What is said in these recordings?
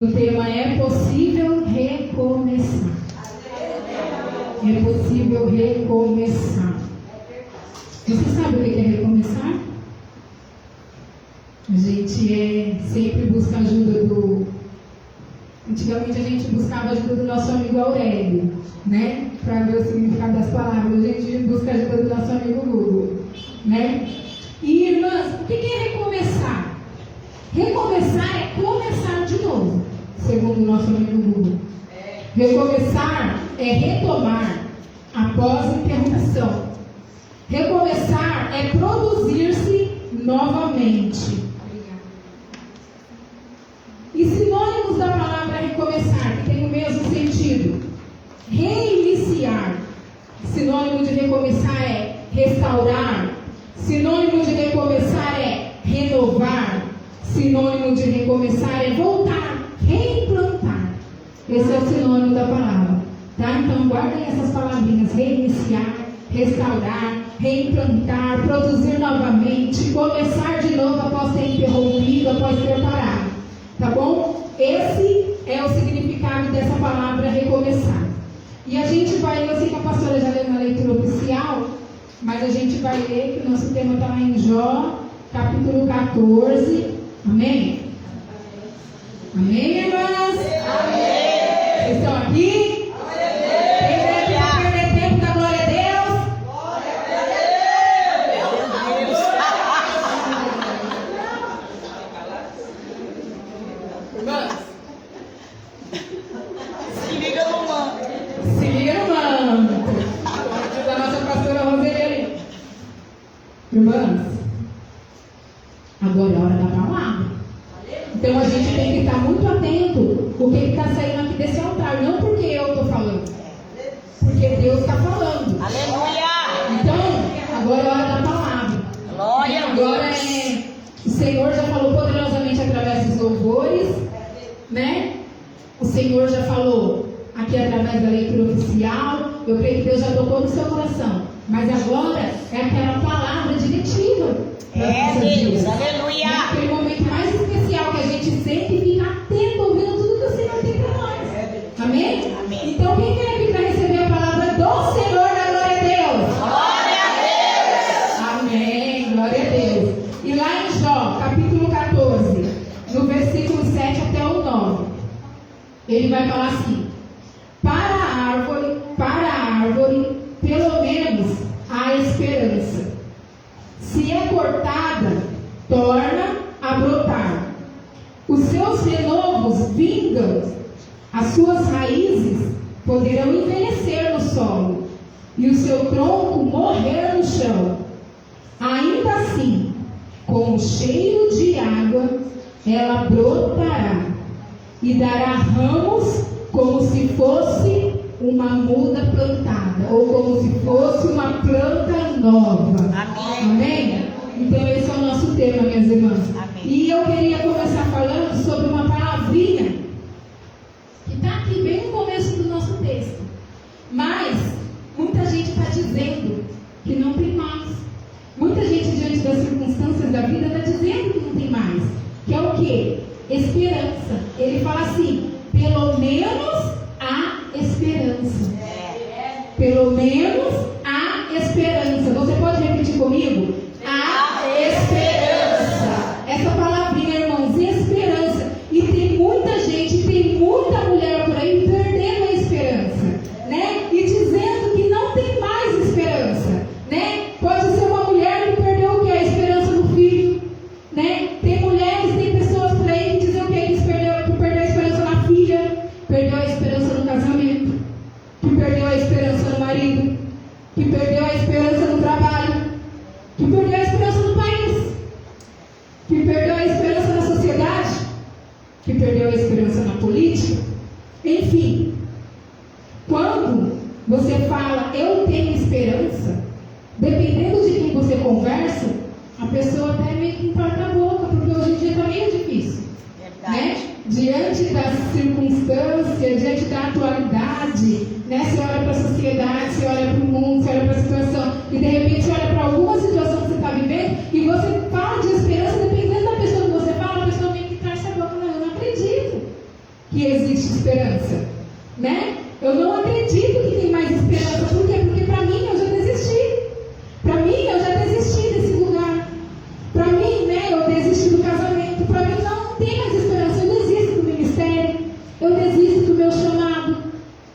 O tema é possível recomeçar. É possível recomeçar. Você sabe o que é recomeçar? A gente sempre busca ajuda do... Antigamente a gente buscava ajuda do nosso amigo Aurélio, né? Para ver o significado das palavras. A gente busca ajuda do nosso amigo Google, né? E irmãs, o que é recomeçar? Recomeçar é começar de novo, segundo o nosso amigo Google. Recomeçar é retomar após interrupção. Recomeçar é produzir-se novamente. E sinônimos da palavra recomeçar, que tem o mesmo sentido. Reiniciar. Sinônimo de recomeçar é restaurar. Sinônimo de recomeçar é renovar. Sinônimo de recomeçar é voltar, reimplantar. Esse é o sinônimo da palavra. Tá? Então guardem essas palavrinhas: reiniciar, restaurar, reimplantar, produzir novamente, começar de novo após ter interrompido, após ter parado. Tá bom? Esse é o significado dessa palavra recomeçar. E a gente vai, eu sei que a pastora já leu na leitura oficial, mas a gente vai ler que o nosso tema está lá em Jó, capítulo 14. Amém? Amém, irmãs? Amém! Vocês estão aqui? Quem deve perder tempo da glória a Deus? Glória a Deus! Irmãs, se liga no manto. Se liga no manto. Da nossa pastora Roseli. Irmãs, agora é a hora da palavra. Então a gente tem que estar muito atento o que está saindo aqui desse altar. Não porque eu estou falando, porque Deus está falando. Aleluia! Então, agora é a hora da palavra. Glória a Deus! Agora o Senhor já falou poderosamente através dos louvores, né? O Senhor já falou aqui através da leitura oficial. Eu creio que Deus já tocou no seu coração. Mas agora é aquela palavra diretiva. Deus, aleluia! É aquele momento mais especial que a gente sempre fica atento, ouvindo tudo que o Senhor tem para nós. Amém? Amém? Então quem vem aqui para receber a palavra do Senhor, da glória a Deus? Glória a Deus! Amém, glória a Deus. E lá em Jó, capítulo 14, no versículo 7 até o 9, ele vai falar assim: para a árvore, pelo menos há esperança. Se é cortada, torna a brotar. Os seus renovos vingam, as suas raízes poderão envelhecer no solo, e o seu tronco morrer no chão. Ainda assim, com o cheiro de água, ela brotará, e dará ramos como se fosse uma muda plantada, ou como se fosse uma planta nova. Amém? Amém? Então esse é o nosso tema, minhas irmãs. Amém. E eu queria começar falando sobre uma palavrinha que está aqui bem no começo do nosso texto. Mas muita gente está dizendo que não tem mais. Muita gente, diante das circunstâncias da vida, está dizendo que não tem mais. Que é o quê? Esperança. Ele fala assim: pelo menos há esperança. Pelo menos há esperança. Você pode repetir comigo? Há esperança. Essa palavrinha, irmãos, esperança. E tem muita gente, tem muita mulher por aí perdendo a esperança, né? E dizendo que não tem mais esperança, né? Pode ser uma mulher que perdeu o quê? A esperança no filho, né? Tem mulheres, tem pessoas por aí que dizem o quê? Que perdeu a esperança na filha, perdeu a esperança no casamento, que perdeu a esperança no marido, que perdeu a esperança no trabalho, que perdeu a esperança no país, que perdeu a esperança na sociedade, que perdeu a esperança na política. Enfim, quando você fala eu tenho esperança, dependendo de quem você conversa, a pessoa até meio que entorta a boca, porque hoje em dia está meio difícil, né? Diante das circunstâncias, diante da atualidade, né? Você olha para a sociedade, você olha para o mundo, você olha para a situação, e de repente você olha para alguma situação que você está vivendo, e você fala de esperança, dependendo da pessoa que você fala, a pessoa meio que traz a boca: não, eu não acredito. que existe esperança, né? Eu não acredito que tem mais esperança. Por quê? Porque para mim eu já desisti. Para mim eu já desisti desse lugar. Para mim, né, eu desisti do casamento. Para mim não tem mais esperança. Eu desisto do ministério. Eu desisto do meu chamado.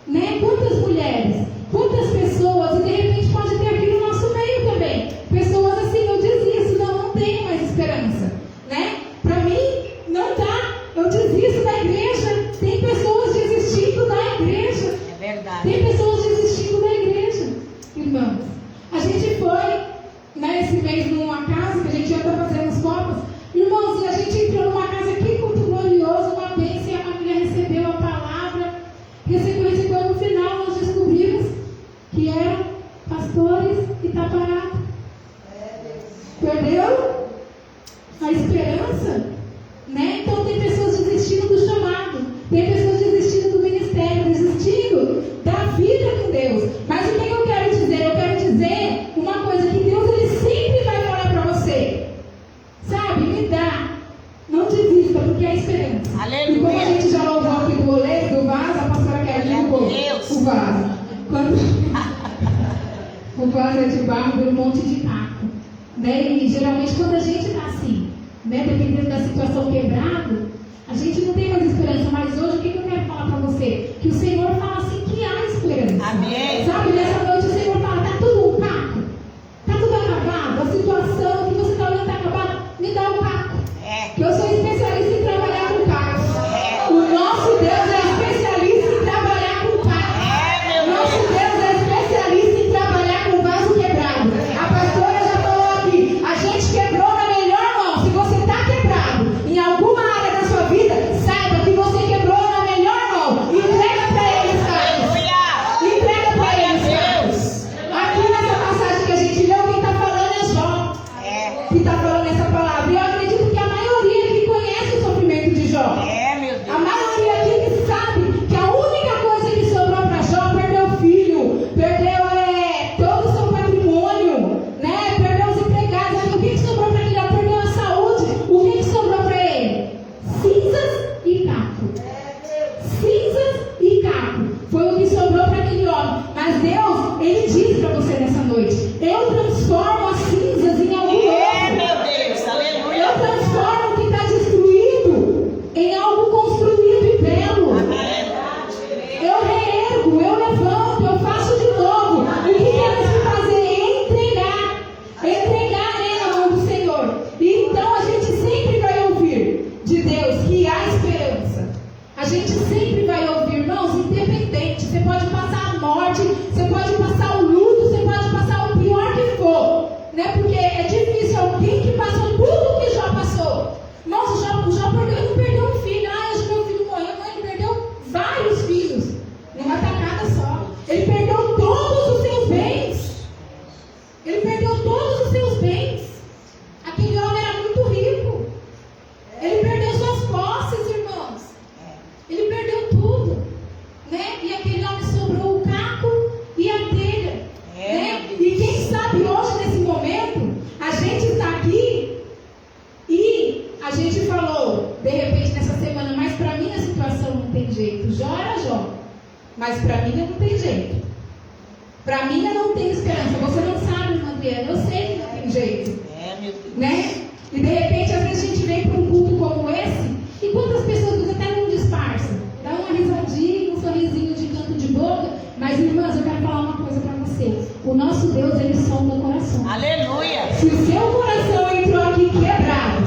Né? Quantas mulheres, quantas pessoas, e de repente pode ter aqui no nosso meio também. Pessoas assim, eu desisto, não tenho mais esperança. Né? Para mim, não dá. Eu desisto da igreja. Tem pessoas desistindo da igreja. É verdade. Tem pessoas desistindo da igreja. Irmãos, a gente foi, né, esse mês numa casa que a gente anda fazendo as copas. Irmãos, e a gente entrou numa casa aqui muito gloriosa, uma bênção, e a família recebeu a palavra. Recebeu. No final nós descobrimos que eram pastores Itaparata. Perdeu a esperança, né? Então tem pessoas desistindo do chamado, tem pessoas desistindo do ministério, desistindo da vida com Deus. Mas o que eu quero dizer? Eu quero dizer uma coisa, que Deus ele sempre vai falar para você, sabe? Me dá, não desista, porque é esperança. Aleluia. E como a gente já louvou aqui do oleiro, do vaso, a pastora quer o vaso. Quando o vaso é de barro, vira um monte de caco. Né? E geralmente quando a gente está assim, né, dependendo da situação quebrado, a gente não tem mais esperança. Mas hoje o que eu quero falar para você? Que o Senhor fala assim que há esperança. Amém. Sabe, nessa noite o Senhor fala, está tudo um caco, está tudo acabado, a situação que você está olhando está acabada, me dá um caco. Que eu sou especialista em trabalhar com caco. O nosso Deus é especialista em trabalhar com caco. Nosso Deus é especialista em trabalhar com vaso quebrado. A pastora já falou aqui, a gente quebrou na melhor mão. Se você está quebrado em alguma área da sua vida, saiba que você quebrou na melhor mão. Entrega para eles, Carlos. Entrega para eles, Carlos. Aqui nessa passagem que a gente leu, quem está falando é Jó. Que está falando essa palavra. E eu acredito que a maioria que conhece o sofrimento de Jó. A maioria aqui que sabe que a única coisa que sobrou para Jó, perdeu o filho, perdeu todo o seu patrimônio, né? Perdeu os empregados. O que sobrou para ele? Perdeu a saúde. O que sobrou para ele? Cinzas e caco. Cinzas e caco. Foi o que sobrou para aquele homem. Mas Deus, Ele diz para você nessa noite, eu transformo as cinzas em algo novo. Meu Deus, aleluia. Eu transformo o que está destruído em algo construído e belo. Eu reergo, eu levanto, eu faço de novo. O que temos que fazer? Entregar na mão do Senhor. E então a gente sempre vai ouvir de Deus que há esperança. A gente sempre vai ouvir, irmãos, independente. Você pode passar a morte, você pode passar o luto, você pode passar o pior que for, né? Porque é difícil alguém que passou tudo o que Jó passou. Nossa, o Jó não perdeu um filho. Hoje meu filho morreu. Não, ele perdeu vários filhos numa tacada só. Ele perdeu todos os seus bens. Ele perdeu todos os seus bens. Aquele homem era muito rico. Ele perdeu suas posses, irmãos. Ele perdeu tudo, né? E aquele homem sobrou o caco e a telha, né? E quem sabe hoje, nesse momento, a gente está aqui e a gente falou, de repente, nessa semana, mas para mim a situação não tem jeito. Jó era Jó, mas para mim não tem jeito. Para mim eu não tenho esperança. Você não sabe, irmã Adriana, eu sei que não tem jeito. Meu Deus. Né? E de repente, às vezes a gente vem para um culto como esse, e quantas pessoas até não disfarçam, dá uma risadinha, um sorrisinho de canto de boca, mas irmãs, eu quero falar uma coisa para você. O nosso Deus, Ele sonda o coração. Aleluia. Se o seu coração entrou aqui quebrado,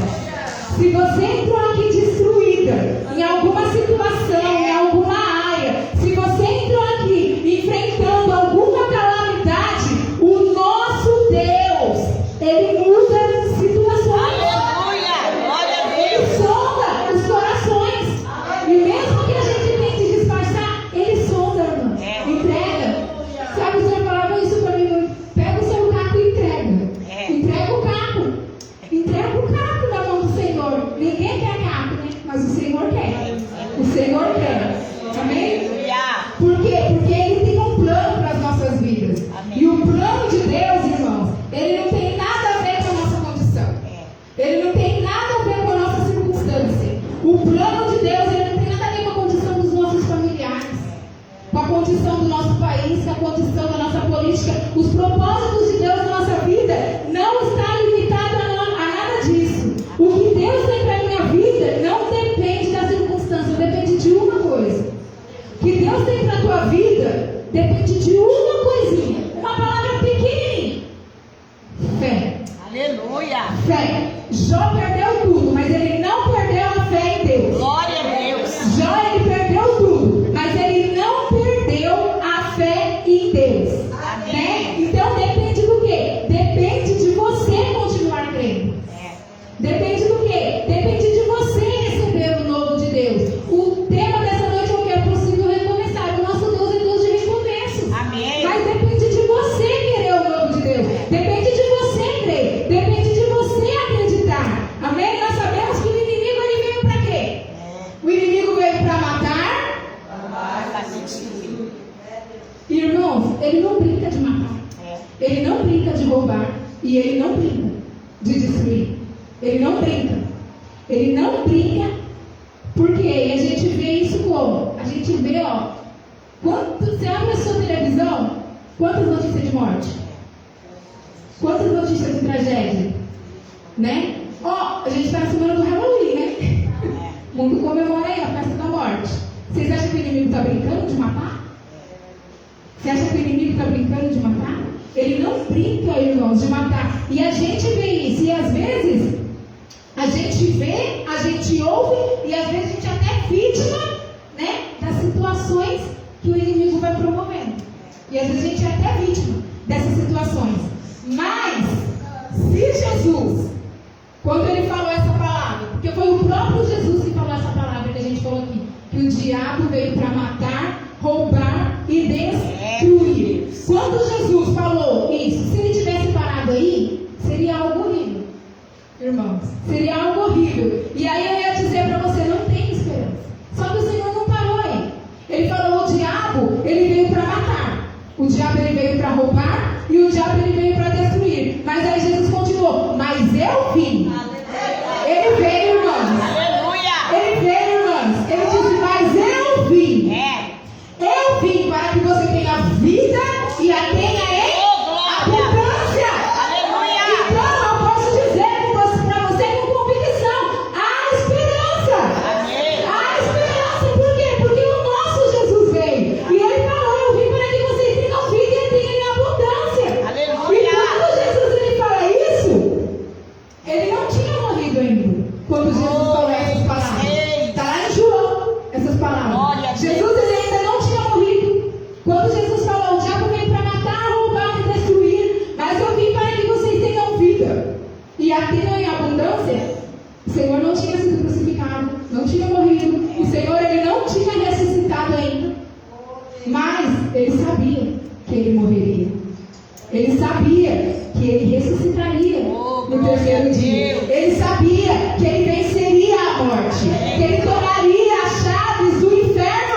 se você entrou aqui destruída, em alguma situação, em alguma área, se você entrou aqui enfrentando alguma calamidade, o nosso Deus, Ele muda situações. Aleluia. Glória a Deus. Ele sonda os corações. E mesmo que a gente tente disfarçar, Ele sonda, irmão. Entrega. Sabe, o Senhor falava isso para mim. Pega o seu caco e entrega. Entrega o caco. Entrega o caco na mão do Senhor. Ninguém quer caco, né? Mas o Senhor quer. O Senhor quer. Amém? Por quê? Porque Ele tem um plano para as nossas vidas. Amém. E o plano de Deus, irmãos, Ele não tem nada a ver com a nossa condição. Ele não tem nada a ver com a nossa circunstância. O plano de Deus, ele não tem nada a ver com a condição ele não brinca de matar. Ele não brinca de roubar. E ele não brinca de destruir. Ele não brinca. Ele não brinca. Porque e a gente vê isso como? A gente vê, você abre a sua televisão, quantas notícias de morte? Quantas notícias de tragédia? Né? A gente está na semana do Halloween, né? O mundo comemora aí a festa da morte. Vocês acham que o inimigo está brincando de matar? Você acha que o inimigo está brincando de matar? Ele não brinca, irmãos, de matar. E a gente vê isso. E às vezes, a gente vê, a gente ouve, e às vezes a gente até é vítima, né, das situações que o inimigo vai promovendo. E às vezes a gente é até vítima dessas situações. Mas, se Jesus, quando ele falou essa palavra, porque foi o próprio Jesus que falou essa palavra que a gente falou aqui, que o diabo veio para matar, roubar e destruir. Quando Jesus falou isso, se ele tivesse parado aí, seria algo horrível, irmãos. Seria algo horrível. E aí eu ia dizer para você, não tem esperança. Só que o Senhor não parou aí. Ele falou, o diabo, ele veio para matar. O diabo, ele veio para roubar. E o diabo, ele veio para destruir. Mas aí Jesus continuou, mas eu vim. Ele veio, irmãos. Ele veio, irmãos. Ele disse, mas eu vim. Eu vim para que você tenha vida e a tenha em abundância. Então eu posso dizer para você com convicção, há esperança. Há esperança. Por quê? Porque o nosso Jesus veio. E ele falou, eu vim para que vocês tenham vida e a tenham em abundância. E quando Jesus ele fala isso, ele não tinha morrido ainda. Quando Jesus falou essas palavras. Está lá em João, essas palavras. Jesus ele ainda não tinha morrido. Quando Jesus falou, o diabo veio para matar, roubar e destruir, mas eu vim para que vocês tenham vida e a tenham em abundância. O Senhor não tinha sido crucificado, não tinha morrido. O Senhor ele não tinha ressuscitado ainda. Mas ele sabia que ele morreria. Ele sabia que ele ressuscitaria no terceiro dia. Ele sabia que ele venceria a morte, que ele tomaria as chaves do inferno.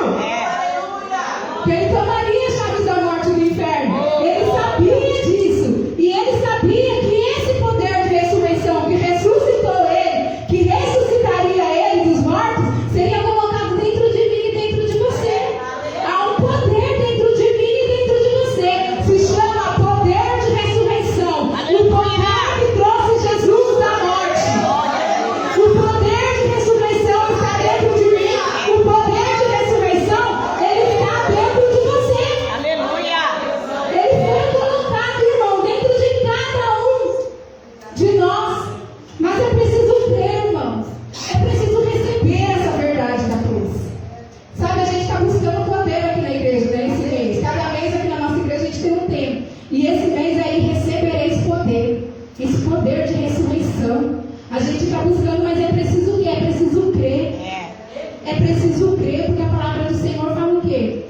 Que ele tomaria as chaves da morte do inferno. Ele sabia disso. E ele sabia que esse poder de ressurreição que ressuscitou ele, que ressuscitaria ele dos mortos, seria colocado dentro de mim e dentro de você. Há um poder dentro de mim e dentro de você. Se chama poder de ressurreição. O poder que trouxe Jesus da morte. O poder de ressurreição está dentro de mim. O poder de ressurreição, ele está dentro de você. Ele foi colocado, irmão, dentro de cada um de nós. Mas é preciso crer, irmãos. É preciso receber essa verdade da cruz. Sabe, a gente está buscando poder aqui na igreja, né? Esse mês. Cada mês aqui na nossa igreja a gente tem um tema. E esse mês aí recebereis poder. Esse poder de ressurreição. A gente está buscando, mas é preciso o quê? É preciso crer. É preciso crer, porque a palavra do Senhor fala o quê?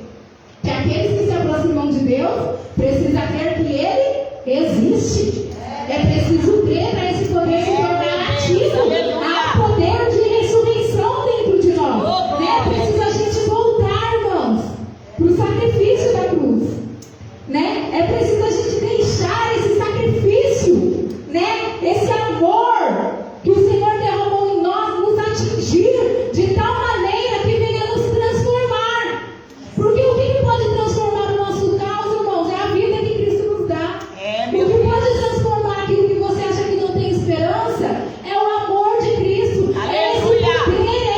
Que aqueles que se aproximam de Deus precisam crer que Ele existe. É preciso crer para esse poder se tornar ativo. Há poder de ressurreição dentro de nós. Né? Precisa a gente voltar, irmãos, para o sacrifício da cruz. Né? É preciso a gente deixar esse sacrifício, né? Esse amor que o Senhor derramou em nós, nos atingir de tal maneira que venha nos transformar. Porque o que pode transformar o nosso caos, irmãos, é a vida que Cristo nos dá. O que pode transformar aquilo que você acha que não tem esperança é o amor de Cristo. É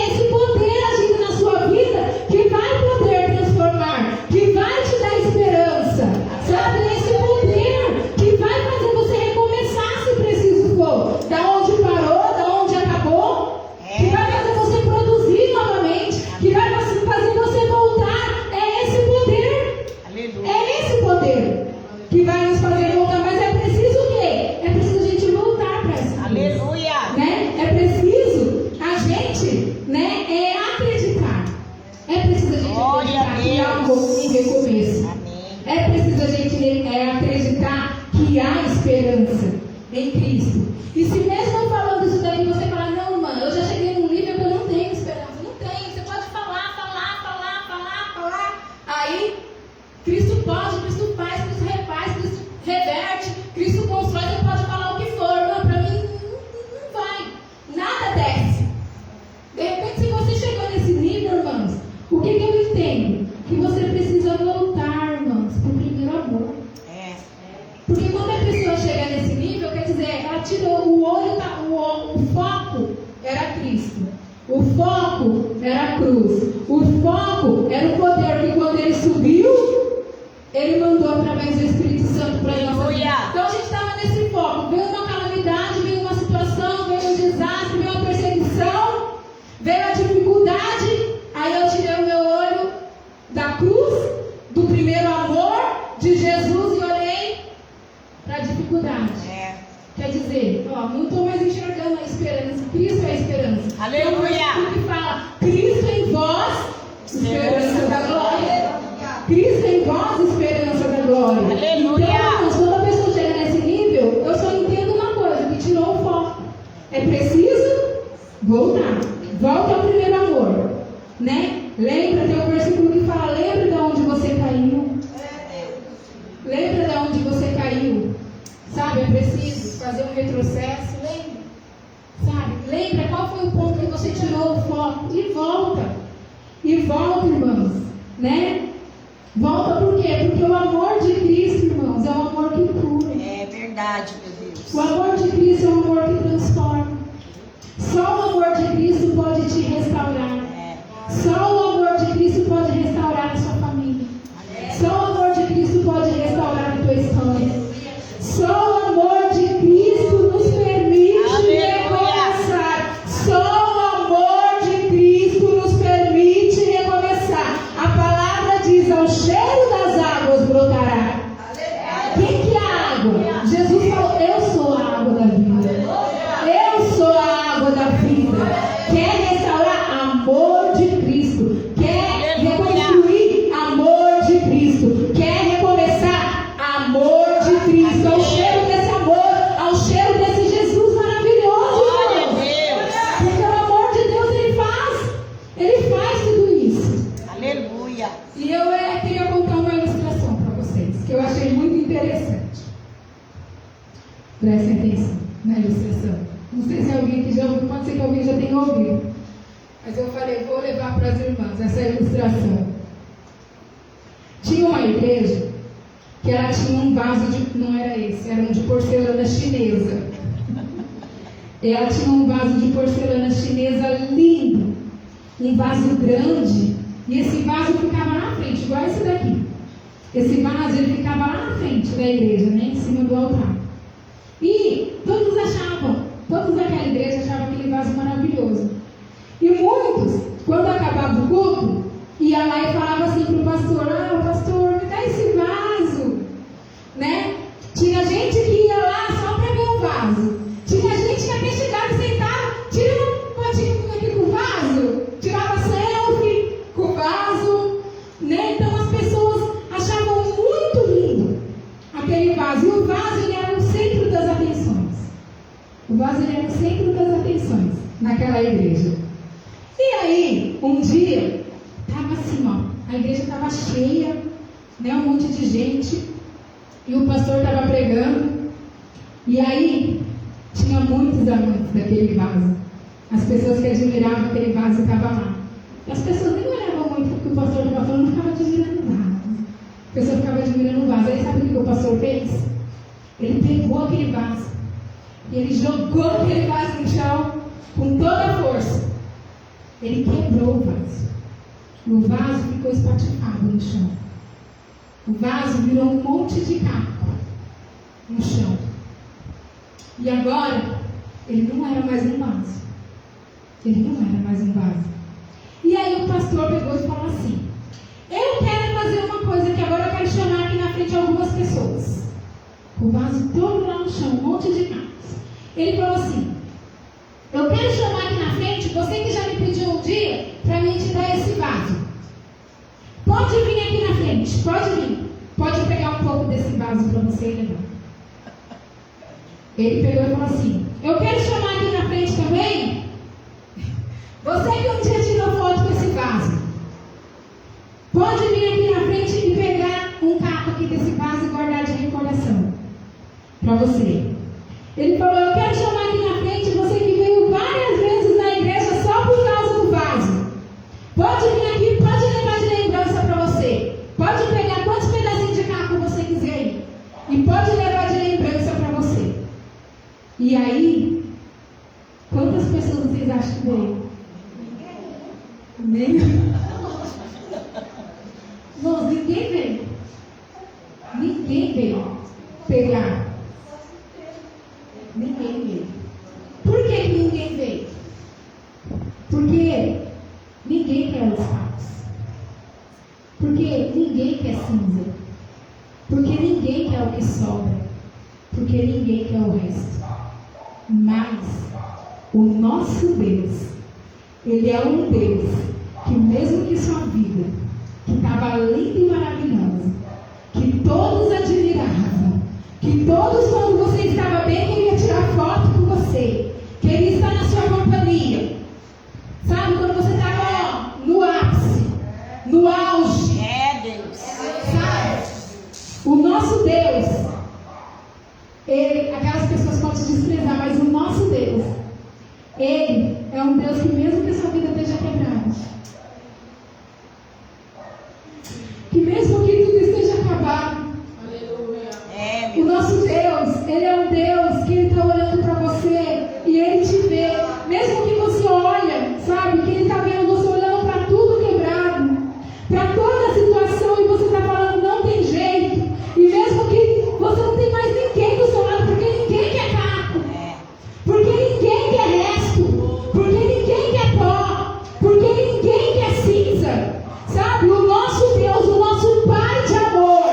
esse poder agindo na sua vida que vai poder transformar, que vai te dar esperança. Sabe? É esse poder que vai fazer você recomeçar se preciso for. Da onde parou, da onde acabou. Que vai fazer você produzir novamente. Que vai fazer você voltar. É esse poder. É esse poder que vai nos fazer voltar. Mas é preciso o quê? É preciso a gente voltar para essa cruz. Né? É preciso a gente, né, acreditar. É preciso a gente acreditar que há um recomeço. É preciso a gente acreditar que há esperança em Cristo. E se mesmo falando isso daqui você falar, não, mano, eu já cheguei num nível que eu não tenho esperança. Não tem. Você pode falar. Aí, Cristo pode, Cristo faz. O foco era o poder que quando ele subiu, ele mandou através do Espírito Santo para nós. Então a gente estava nesse foco. Veio uma calamidade, veio uma situação, veio um desastre, veio uma perseguição, veio a dificuldade. Aí eu tirei o meu olho da cruz, do primeiro amor de Jesus e olhei para a dificuldade. Quer dizer, não estou mais enxergando a esperança. Cristo é a esperança. Aleluia! Que fala, Cristo em vós, esperança da glória. Cristo em vós, esperança da glória. Aleluia! Então, quando a pessoa chega nesse nível, eu só entendo uma coisa, que tirou o foco. É preciso voltar. Volta ao primeiro amor. Né? Lembra, tem um versículo que fala, lembra de onde você caiu. Lembra de onde você caiu. Sabe, é preciso fazer um retrocesso. Lembra? Sabe? Lembra qual foi o ponto que você tirou o foco. E volta. E volta, irmãos. Né? Volta por quê? Porque o amor de Cristo, irmãos, é um amor que cura. É verdade, meu Deus. O amor de Cristo é um amor que transforma. Só o amor de Cristo pode te restaurar. Só o amor de Cristo pode restaurar a sua família. Só o amor de Cristo pode restaurar a tua história. Só o amor de Cristo nos permite recomeçar. Só o amor de Cristo nos permite recomeçar. A palavra diz, ao cheiro das águas brotará. O que é a água? Jesus falou, eu sou a água da vida. Eu sou a água da vida. Quer restaurar amor de Cristo. Quer reconstruir amor de Cristo. Quer recomeçar amor de Cristo. Ao cheiro desse amor, ao cheiro desse Jesus maravilhoso. Porque o amor de Deus Ele faz tudo isso. Aleluia. E eu queria contar uma ilustração para vocês, que eu achei muito interessante. Prestem atenção na ilustração. Não sei se alguém que já ouviu, pode ser que alguém já tenha ouvido. Mas eu falei, vou levar para as irmãs essa ilustração. Tinha uma igreja que ela tinha um vaso de... Não era esse, era um de porcelana chinesa. Ela tinha um vaso de porcelana chinesa lindo. Um vaso grande. E esse vaso ficava lá na frente, igual esse daqui. Esse vaso ele ficava lá na frente da igreja, né, em cima do altar. E todos daquela igreja achavam aquele vaso maravilhoso. E muitos, quando acabava o culto, ia lá e falava assim para o pastor, pastor, me dá esse vaso. Né? Tinha gente que ia lá só para ver o vaso. Tinha gente que até chegava e sentava, tira um potinho aqui com o vaso, tirava selfie com o vaso. Né? Então as pessoas achavam muito lindo aquele vaso. E o vaso ele era o centro das atenções. O vaso ele era o centro das atenções naquela igreja. E aí, um dia, estava assim, a igreja estava cheia, né, um monte de gente, e o pastor estava pregando, e aí tinha muitos amantes daquele vaso. As pessoas que admiravam aquele vaso estavam lá. E as pessoas nem olhavam muito porque o pastor estava falando, não ficava admirando o vaso. A pessoa ficava admirando o vaso. Aí sabe o que o pastor fez? Ele pegou aquele vaso, e ele jogou aquele vaso no chão com toda a força. Ele quebrou o vaso. O vaso ficou espatifado no chão. O vaso virou um monte de caco no chão. E agora, ele não era mais um vaso. Ele não era mais um vaso. E aí o pastor pegou e falou assim, eu quero fazer uma coisa que agora eu quero chamar aqui na frente algumas pessoas. O vaso todo lá no chão, um monte de cacos. Ele falou assim, eu quero chamar aqui na frente você que já me pediu um dia para mim te dar esse vaso. Pode vir aqui na frente, pode vir. Pode pegar um pouco desse vaso para você levar. Ele pegou e falou assim, eu quero chamar aqui na frente também você que um dia tirou foto com esse vaso. Pode vir aqui na frente e pegar um caco aqui desse vaso e guardar de recordação para você. Ele falou, eu quero chamar aqui na frente você que veio várias vezes na igreja só por causa do vaso. Pode vir aqui, pode levar de lembrança para você. Pode pegar quantos pedacinhos de caco você quiser aí. E pode levar de lembrança para você. E aí, quantas pessoas vocês acham que veio? Nenhuma. Porque ninguém quer cinza. Porque ninguém quer o que sobra. Porque ninguém quer o resto. Mas o nosso Deus, Ele é um Deus que mesmo que sua vida, que estava linda e maravilhosa, que todos admiravam, que todos quando você estava bem queriam tirar foto com você, queria estar na sua companhia. Sabe, quando você estava no ápice, no auge. Deus. Sabe? O nosso Deus, Ele, aquelas pessoas podem te desprezar, mas o nosso Deus, Ele é um Deus que mesmo que a sua vida esteja quebrada, que mesmo que tudo esteja acabado, o nosso Deus, Ele é um Deus que Ele está olhando para você e Ele te vê, mesmo que você olha, sabe, que Ele está vendo você olhando para tudo quebrado, para toda a situação e você está falando, não tem jeito, e mesmo que você não tem mais ninguém do seu lado, porque ninguém quer caco, porque ninguém quer resto, porque ninguém quer pó, porque ninguém quer cinza, sabe, o nosso Deus, o nosso Pai de amor,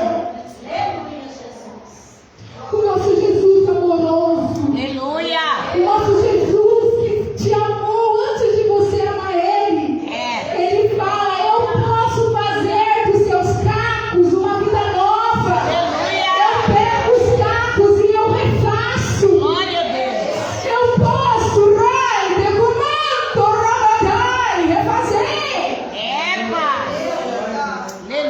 o nosso Jesus amoroso, Aleluia. o nosso Jesus que te amou antes de você amar Ele. Ele fala, eu posso fazer dos seus cacos uma vida nova. Aleluia. Eu pego os cacos e eu refaço. Glória a Deus. Eu posso, decomando, refazer. Pai. Aleluia.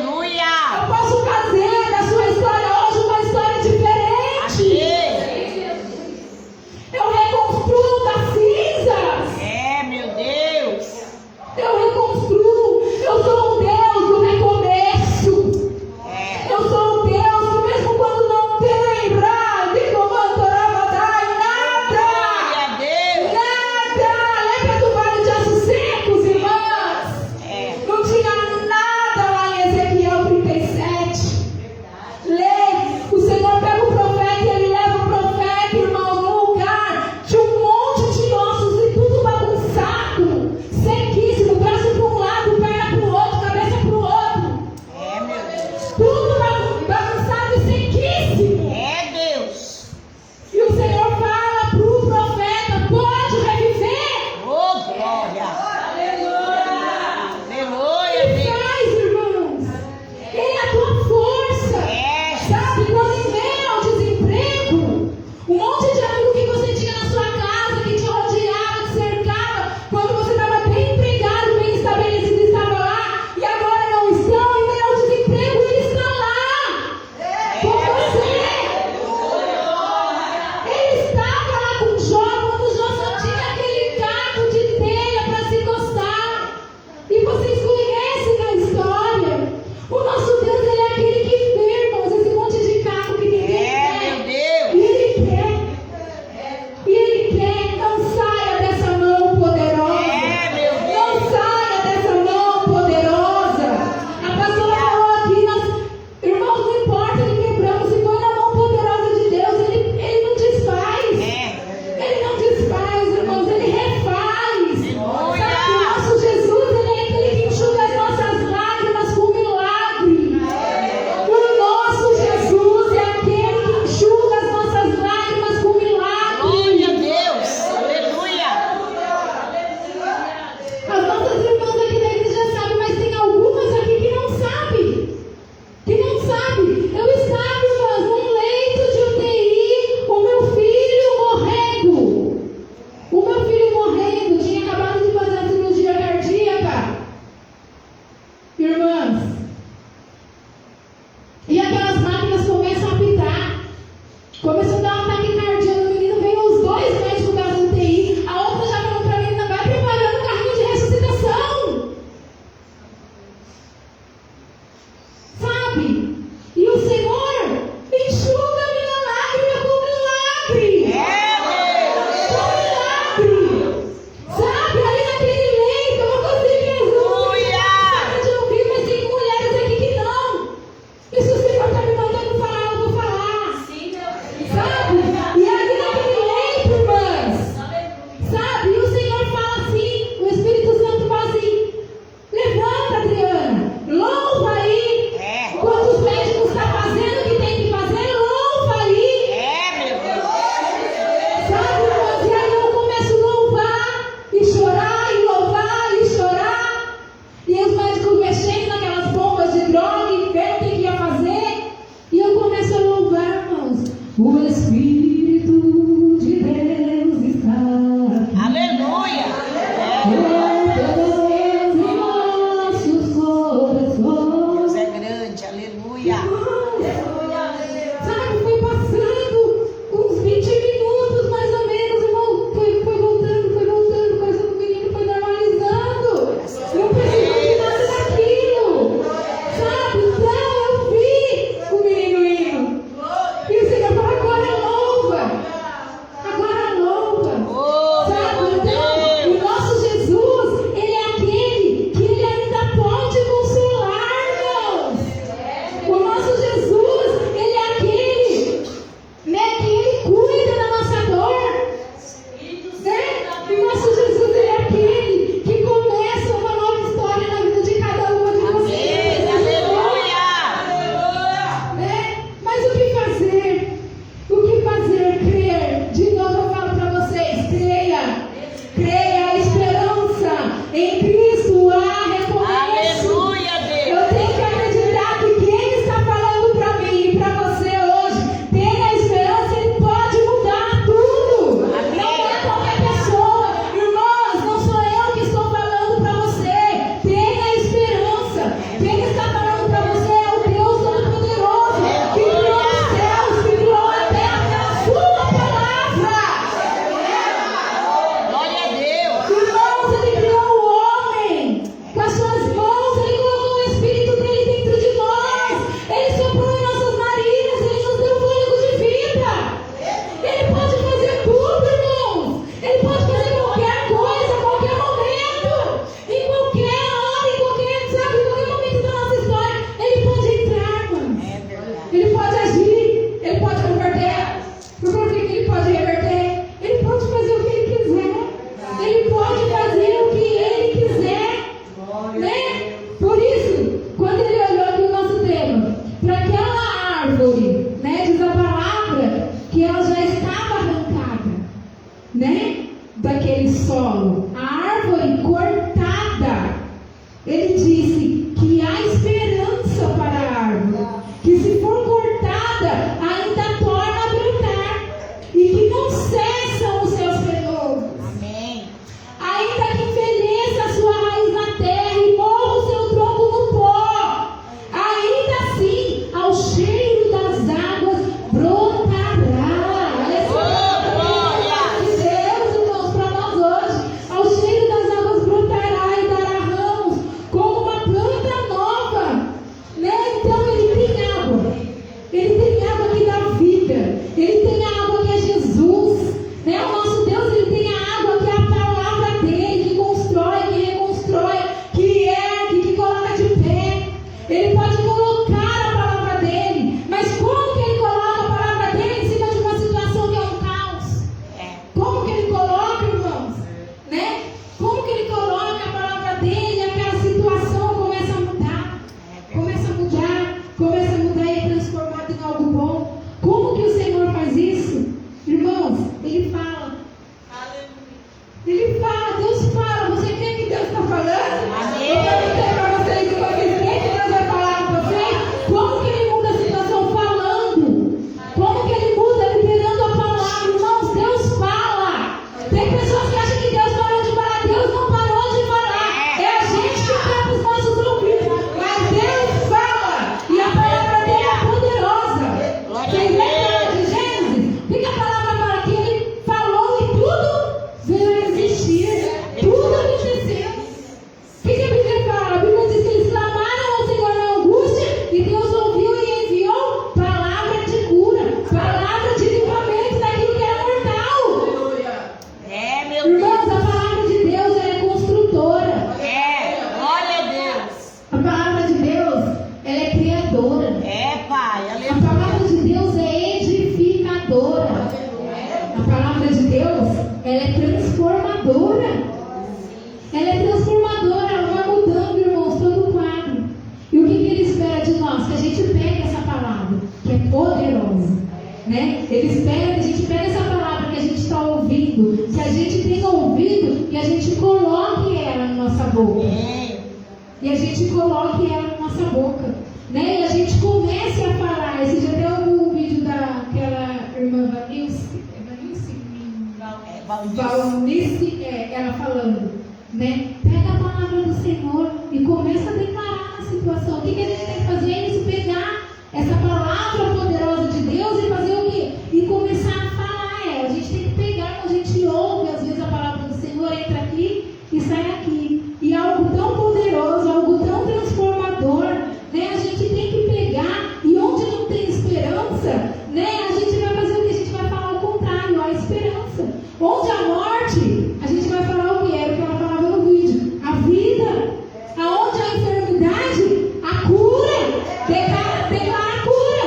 poderosa, né? Ele espera que a gente pegue essa palavra que a gente está ouvindo, que a gente tenha ouvido e a gente coloque ela na nossa boca. E a gente coloque ela na nossa boca, né? E a gente comece a falar. Esse dia deu um vídeo daquela irmã Valnice, ela falando, né? Pega a palavra do Senhor e começa a declarar na situação. O que a gente tem que fazer é isso, pegar essa palavra poderosa de Deus e fazer o quê? E começar a falar ela. A gente tem que pegar, quando a gente ouve, às vezes, a palavra do Senhor, entra aqui e sai aqui. E algo tão poderoso, algo tão transformador, né? A gente tem que pegar, e onde não tem esperança, né? A gente vai fazer o que? A gente vai falar o contrário, a esperança. Onde a morte, a gente vai falar o que? Era o que ela falava no vídeo. A vida. Aonde a enfermidade, a cura. Declara a cura.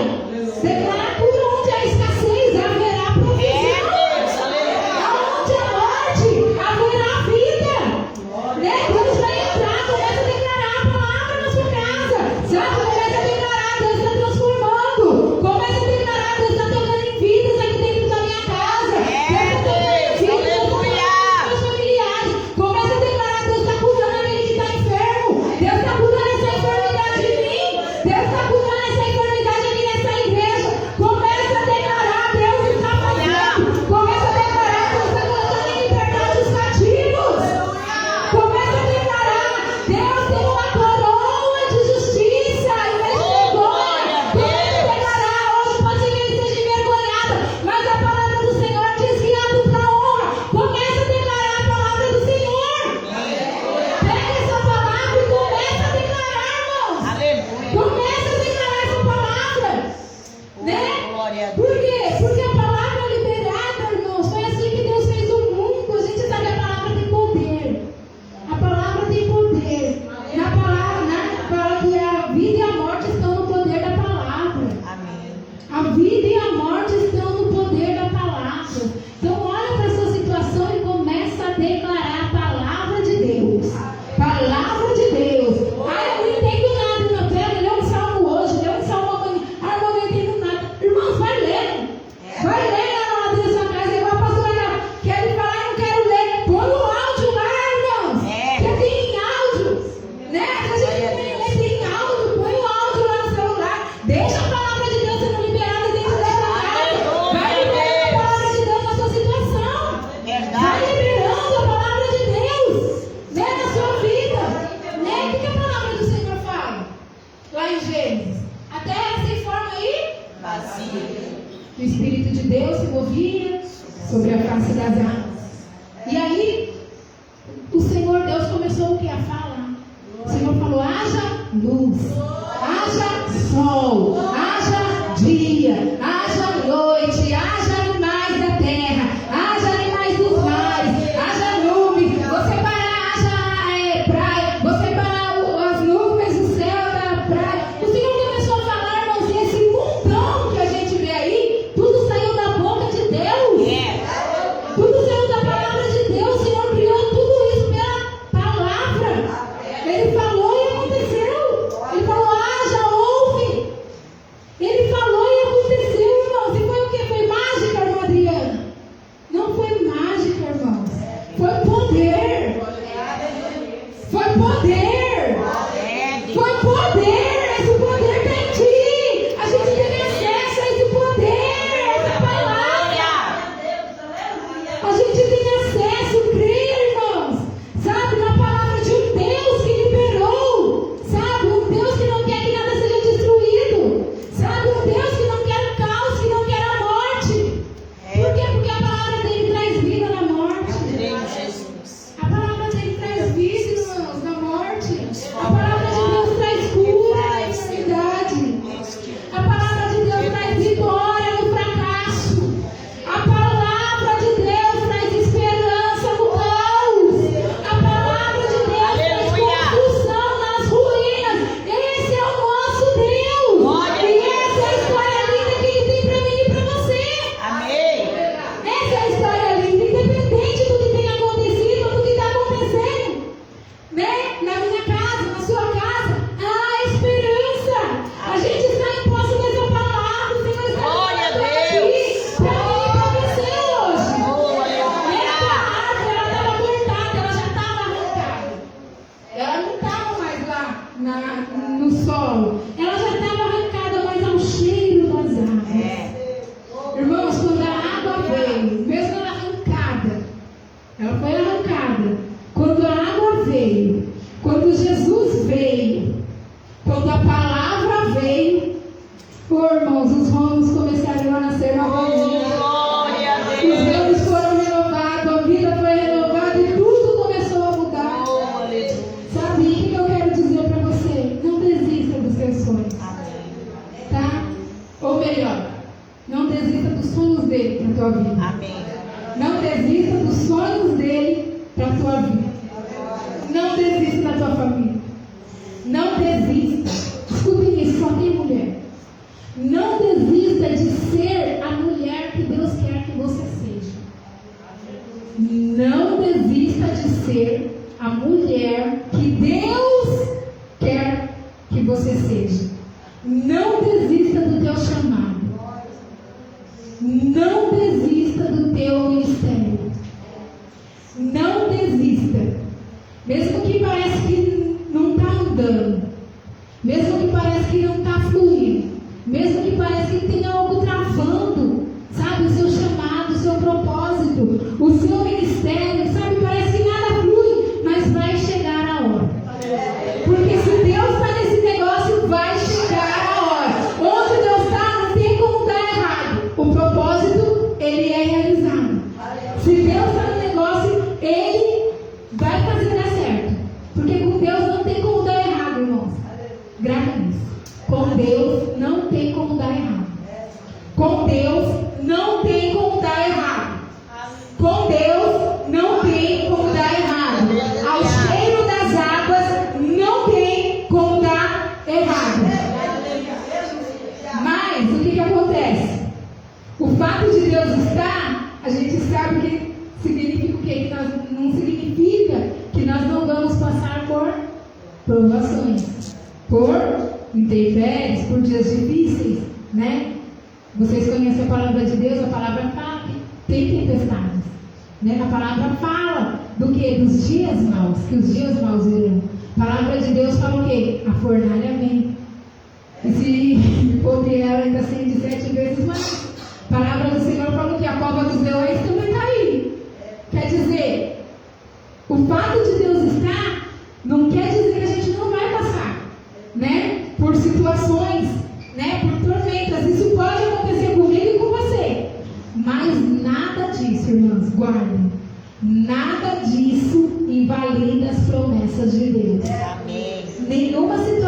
Declara a cura. Onde a escassez, haverá provisão. Aonde a morte, haverá vida. Né? Deus vai entrar, começa a declarar a palavra na sua casa. Sabe? Começa a declarar, Deus está transformando. Começa a declarar, Deus está tocando em vidas aqui dentro da minha casa. Começa a declarar, Deus está curando aquele que está enfermo. Deus está curando essa enfermidade de mim. Deus está curando essa enfermidade aqui nessa igreja. Começa a declarar, Deus está fazendo. Começa a declarar, Deus está colocando em liberdade os cativos. Começa a declarar, Deus tem uma coroa de justiça e de vergonha. Começa a declarar, hoje pode ser que ele esteja envergonhado, mas a palavra do Senhor diz que há dupla honra. Começa a declarar a palavra do Senhor. Pega essa palavra e começa a declarar, irmãos. Começa a declarar essa palavra, né? Por quê? Porque a palavra liberada, irmãos, foi assim que Deus fez o mundo. A gente sabe que a palavra tem poder. A palavra tem poder. Na palavra, fala que a vida e a morte estão no poder da palavra. A vida e a morte estão no poder da palavra. Então olha para a sua situação e começa a declarar a palavra de Deus. Palavra de Deus. Ah, eu não entendo nada, não. Pega, lê um salmo hoje, lê um salmo amanhã. Ah, eu não entendo nada. Irmãos, vai lendo. Vai ler lá dentro da sua casa. Igual a pastora quer me falar, eu não quero ler. Põe o áudio lá, irmãos. Que tem áudio. Né? A gente tem áudio. Põe o áudio lá no celular. Deixa a palavra de Deus sendo liberada dentro da sua casa. Vai liberando a palavra de Deus na sua situação. Vai liberando a palavra de Deus, né, na sua vida. Né? O que a palavra do Senhor fala? Lá em Gênesis. A terra sem forma e vazia. O Espírito de Deus se movia sobre a face das águas. E aí, o Senhor Deus começou o que? A falar. O Senhor falou, haja luz, haja sol, haja dia, haja noite, haja animais da terra, haja animais dos mares, haja nuvens. Você parar, haja praia, você parar as nuvens do céu da praia. O Senhor começou a falar, irmãos, e esse mundão que a gente vê aí, tudo saiu da boca de Deus. Tudo saiu da palavra de Deus. O Senhor criou tudo isso pela palavra. Ele falou e aconteceu. Ele falou, haja, ouve. solo. Ela já estava arrancada, mas ao cheiro das águas. Irmãos, quando a água veio, mesmo ela arrancada, ela foi arrancada. Quando a água veio, quando Jesus veio, quando a palavra veio, irmãos, os ramos começaram a nascer novamente. Os ramos foram renovados, a vida foi renovada e tudo começou a mudar. Sabe o que eu quero dizer para você? Não desista dos seus sonhos. Tá? Ou melhor, não desista dos sonhos dele para a tua vida. Amém. Não desista dos sonhos dele para a tua vida. Não desista da tua família. Não desista. Escutem isso, só tem mulher. Não desista de ser a mulher que Deus quer que você seja. Não desista de ser a mulher que Deus quer que você seja. Não desista do teu chamado. Não desista do teu ministério. Não desista. Mesmo que pareça que não está andando. Mesmo que pareça que não está fluindo. Mesmo que pareça que tem algo travando. Sabe, o seu chamado, o seu propósito, o seu ministério. Sabe, parece que nada flui. Mas vai chegar a hora. Porque se Deus está nesse negócio, vai chegar a hora. Onde Deus está, não tem como dar errado. O propósito, ele é realizado. Se Deus está no negócio, ele vai fazer dar certo. Porque com Deus não tem como dar errado, irmãos. Grava nisso. Com Deus não tem como dar errado. Com Deus não tem como dar errado. Com Deus não tem como dar errado. Ao cheiro das águas não tem como dar errado. Mas o que acontece? O fato de Deus estar, a gente sabe que significa o quê? Que não significa que nós não vamos passar por provações, por intempéries, por dias difíceis, né? Vocês conhecem a palavra de Deus, a palavra fala que tem tempestades, né? A palavra fala do que? Dos dias maus, que os dias maus virão. A palavra de Deus fala o quê? A fornalha vem. E se for ela ainda acende 7 vezes mais. A palavra do Senhor fala que a cova dos leões também está aí. Quer dizer, o fato de Deus estar não quer dizer que a gente não vai passar, né? Por situações, né? Por tormentas. Isso pode acontecer comigo e com você. Mas nada disso, irmãos, guardem. Nada disso invalida as promessas de Deus. Amém. Nenhuma situação